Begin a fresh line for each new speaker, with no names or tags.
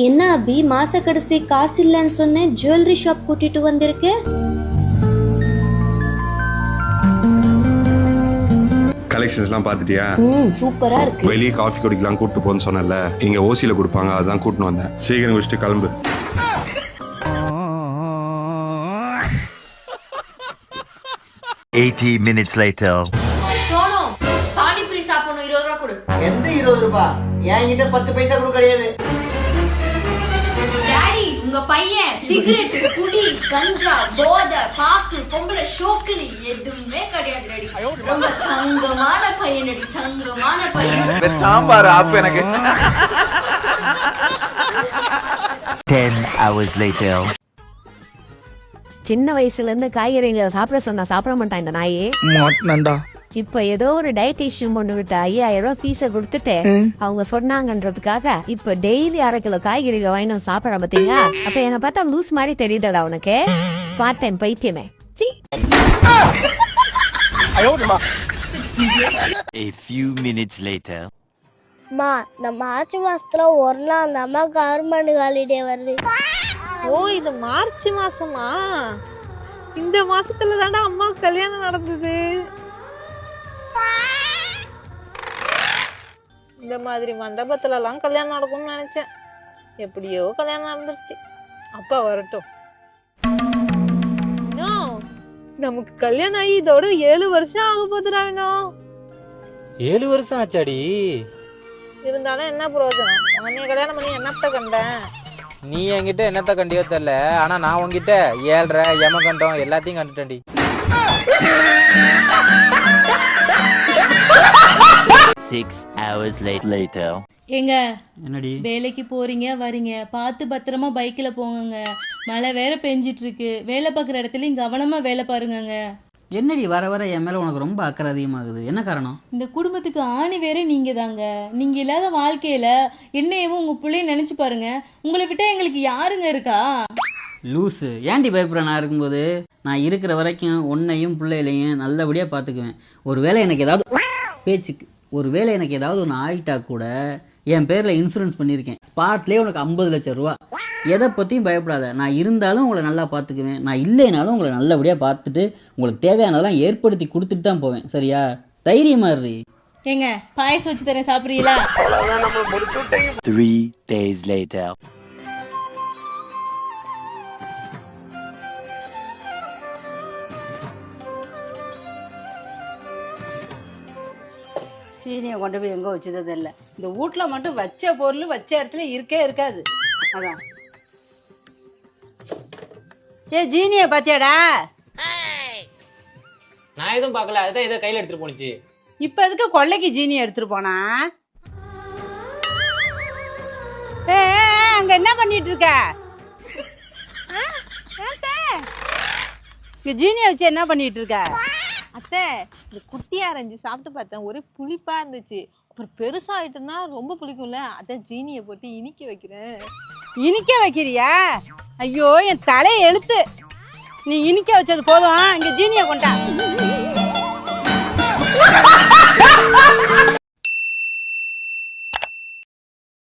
என்ன அபி, மாச கடைசி காசு இல்லைன்னு சொன்னேன், ஜுவல்லரி ஷாப் கூட்டிட்டு வந்திருக்க.
கலெக்ஷன்ஸ்லாம் பாத்துட்டியா?
சூப்பரா இருக்கு.
வெளியே காஃபி குடிக்கலாம் கூட்டு போன்னு சொன்னல, இங்க ஓசியில கொடுப்பாங்க, அதான் கூட்டின்னு வந்தேன். சீக்கிரம் குடிச்சிட்டு கிளம்பு.
minutes later.
சோனோ, பானிபூரி சாப்பிடணும், 20 ரூபாய் கொடு.
எந்த 20 ரூபாய்? என்கிட்ட 10 பைசா கூட கிடையாது.
டாடி, உங்க பையன் சிகரெட், குடி, கஞ்சா, போதை, பாக்கு, பொம்பளை ஷோக்குன்னு எதுவுமே கிடையாது டாடி. ரொம்ப தங்கமான பையன் டாடி, தங்கமான பையன்.
சாம்பார் ஆப் எனக்கு.
10 hours later.
சின்ன வயசுல இருந்து காய்கறிகளை சாப்பிட சொன்னா சாப்பிட மாட்டான் இந்த நாயே.
மாட்டனண்டா.
இப்ப ஏதோ ஒரு டயட்டீஷியன் பொண்ணு விட்டு 5000 ரூபாய் ஃபீஸ கொடுத்துட்டு அவங்க சொன்னாங்கன்றதுக்காக இப்ப டெய்லி 1/2 கிலோ காய்கறிகளை வாங்கி சாப்பிட பாத்தீங்க. அப்ப என்ன பார்த்தா லூஸ் மாதிரி தெரியுதடா உனக்கு. பார்த்தேன் பைத்தியமே.
A few minutes later.
மா, இந்த மார்ச் மாசத்துல ஒரு நாள் நம்ம கவர்மெண்ட் ஹாலிடே வருது.
ஓ, இது மார்ச் மாசமா? இந்த மாசத்துல தாண்டா அம்மா கல்யாணம் நடந்தது. இந்த மாதிரி மண்டபத்துல எல்லாம் கல்யாணம் நடக்கும்னு நினைச்சேன். எப்படியோ கல்யாணம் நடந்துருச்சு. அப்பா வரட்டும். நமக்கு கல்யாணம் ஆகி இதோட 7 வருஷம் ஆக போதுடா.
7 வருஷம் ஆச்சாடி.
இருந்தாலும் என்ன பிரயோஜனம்? உன்னைய கல்யாணம் பண்ணி என்னத்த கண்டேன்?
நீ என்கிட்ட என்னத்த கண்டியோ தெரியல, ஆனா நான் உன்கிட்ட 7.5 யமகண்டம் எல்லாத்தையும் கண்டுட்டேன்டி.
6 hours later.
ஏங்க,
என்னடி
வேலைக்கு போறீங்க வரீங்க, பார்த்து பத்திரமா பைக்ல போங்க. மழை வேற பெஞ்சிட்டு இருக்கு. வேலை பார்க்குற இடத்துலயும் கவனமா வேலை பாருங்க.
என்னடி வர வர என் மேல உனக்கு ரொம்ப அக்கறை அதிகமாகுது? என்ன காரணம்?
இந்த குடும்பத்துக்கு ஆணி வேற நீங்க தாங்க. நீங்க இல்லாத வாழ்க்கையில என்னையவும் உங்க பிள்ளைய நினைச்சு பாருங்க. உங்களை விட்டா எங்களுக்கு யாருங்க இருக்கா?
லூசு, ஏன்டி பயப்படுற? நான் இருக்கும்போது நான் இருக்கிற வரைக்கும் உன்னையும் பிள்ளைகளையும் நல்லபடியா பாத்துக்குவேன். ஒருவேளை எனக்கு ஏதாவது பேச்சுக்கு ஒருவேளை எனக்கு ஏதாவது ஒன்று ஆகிட்டா கூட என் பேரில் இன்சூரன்ஸ் பண்ணியிருக்கேன். ஸ்பாட்லேயே உனக்கு 50 லட்சம் ரூபா. எதை பற்றியும் பயப்படாத. நான் இருந்தாலும் உங்களை நல்லா பார்த்துக்குவேன். நான் இல்லைனாலும் உங்களை நல்லபடியாக பார்த்துட்டு உங்களுக்கு தேவையானதெல்லாம் ஏற்படுத்தி கொடுத்துட்டு தான் போவேன். சரியா? தைரியமா இரு.
ஏங்க, பாயசம் வச்சு தரேன், சாப்பிட்றீங்களா?
3 days later.
சீனியை கொண்டு போய் எங்கே வச்சது இல்லை. இந்த வீட்டில் மட்டும் வச்ச பொருள் வச்ச இடத்துல இருக்கே இருக்காது. அதான். ஜீனியை பாத்தியாடா?
நான் எதுவும் பார்க்கல, அதுதான் ஏதோ கையில எடுத்துட்டு போனுச்சு.
இப்ப எதுக்கு கொள்ளைக்கு ஜீனியை எடுத்துட்டு போனா? அங்க என்ன பண்ணிட்டு இருக்க? ஜீனியை வச்சு என்ன பண்ணிட்டு இருக்க?
அத்தை, இந்த குட்டியா அரைஞ்சு சாப்பிட்டு பார்த்தேன், ஒரே புளிப்பா இருந்துச்சு. அப்புறம் பெருசாயிட்டுன்னா ரொம்ப புளிக்கும்ல, அதான் ஜீனியை போட்டு இனிக்க வைக்கிறேன்.
இனிக்க வைக்கிறியா? ஐயோ, என் தலை எழுத்து. நீ இனிக்க வச்சது போதும், இங்க ஜீனியை கொண்டா.